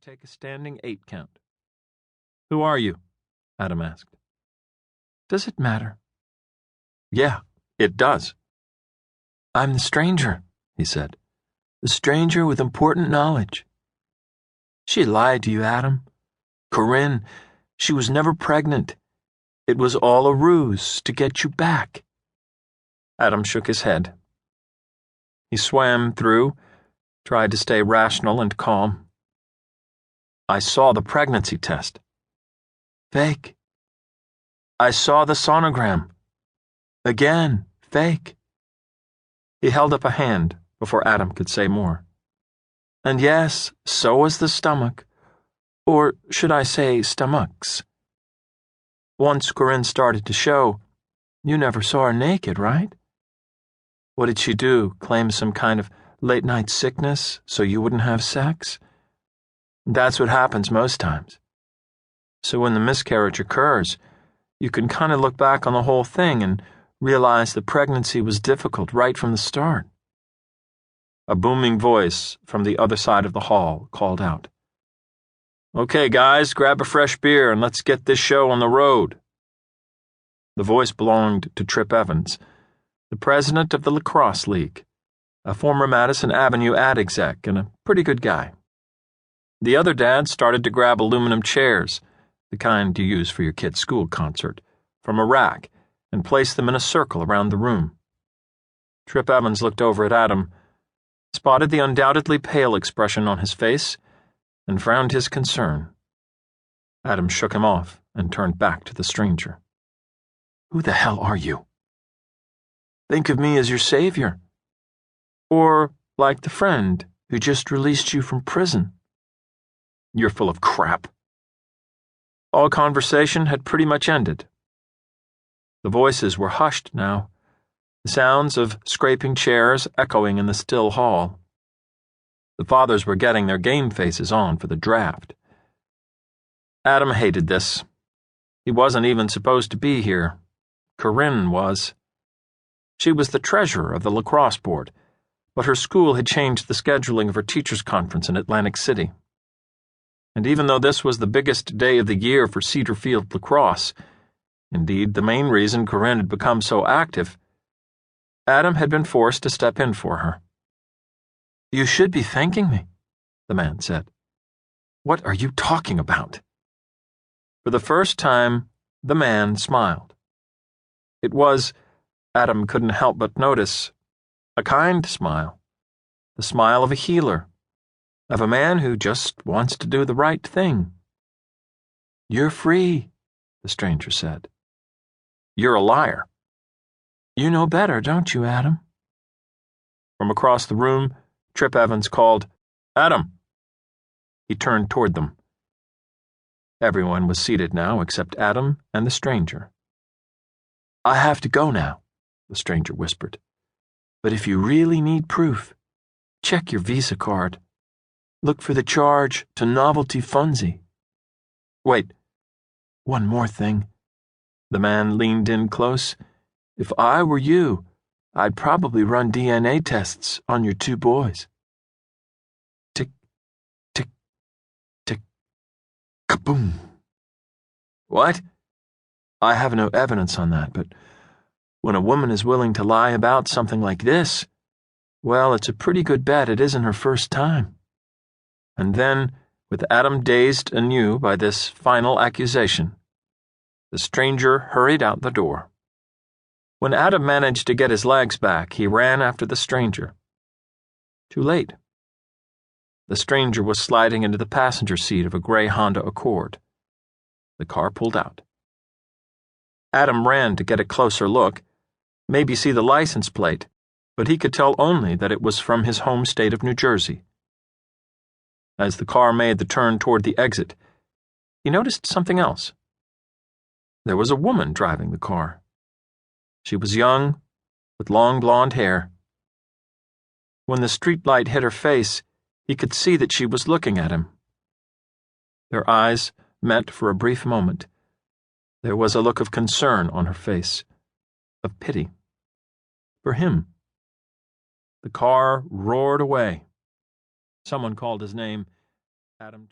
take a standing 8 count. "Who are you?" Adam asked. "Does it matter?" "Yeah, it does." "I'm the stranger," he said. "The stranger with important knowledge." "She lied to you, Adam. Corinne, she was never pregnant. It was all a ruse to get you back." Adam shook his head. He swam through, tried to stay rational and calm. "I saw the pregnancy test." "Fake." "I saw the sonogram." "Again, fake." He held up a hand before Adam could say more. "And yes, so was the stomach. Or should I say stomachs? Once Corinne started to show, you never saw her naked, right? What did she do, claim some kind of late-night sickness so you wouldn't have sex? That's what happens most times. So when the miscarriage occurs, you can kind of look back on the whole thing and realize the pregnancy was difficult right from the start." A booming voice from the other side of the hall called out, "Okay, guys, grab a fresh beer and let's get this show on the road." The voice belonged to Trip Evans, the president of the lacrosse league, a former Madison Avenue ad exec and a pretty good guy. The other dads started to grab aluminum chairs, the kind you use for your kid's school concert, from a rack and place them in a circle around the room. Trip Evans looked over at Adam, spotted the undoubtedly pale expression on his face, and frowned his concern. Adam shook him off and turned back to the stranger. "Who the hell are you?" "Think of me as your savior. Or like the friend who just released you from prison." "You're full of crap." All conversation had pretty much ended. The voices were hushed now, the sounds of scraping chairs echoing in the still hall. The fathers were getting their game faces on for the draft. Adam hated this. He wasn't even supposed to be here. Corinne was. She was the treasurer of the lacrosse board, but her school had changed the scheduling of her teachers' conference in Atlantic City. And even though this was the biggest day of the year for Cedar Field lacrosse, indeed the main reason Corinne had become so active, Adam had been forced to step in for her. "You should be thanking me," the man said. "What are you talking about?" For the first time, the man smiled. It was, Adam couldn't help but notice, a kind smile, the smile of a healer, of a man who just wants to do the right thing. "You're free," the stranger said. "You're a liar." "You know better, don't you, Adam?" From across the room, Trip Evans called, "Adam!" He turned toward them. Everyone was seated now except Adam and the stranger. "I have to go now," the stranger whispered. "But if you really need proof, check your Visa card. Look for the charge to novelty funsy." "Wait, one more thing." The man leaned in close. "If I were you, I'd probably run DNA tests on your 2 boys." Tick, tick, tick, kaboom. "What?" "I have no evidence on that, but when a woman is willing to lie about something like this, well, it's a pretty good bet it isn't her first time." And then, with Adam dazed anew by this final accusation, the stranger hurried out the door. When Adam managed to get his legs back, he ran after the stranger. Too late. The stranger was sliding into the passenger seat of a gray Honda Accord. The car pulled out. Adam ran to get a closer look, maybe see the license plate, but he could tell only that it was from his home state of New Jersey. As the car made the turn toward the exit, he noticed something else. There was a woman driving the car. She was young, with long blonde hair. When the streetlight hit her face, he could see that she was looking at him. Their eyes met for a brief moment. There was a look of concern on her face, of pity. For him. The car roared away. Someone called his name. Adam turned.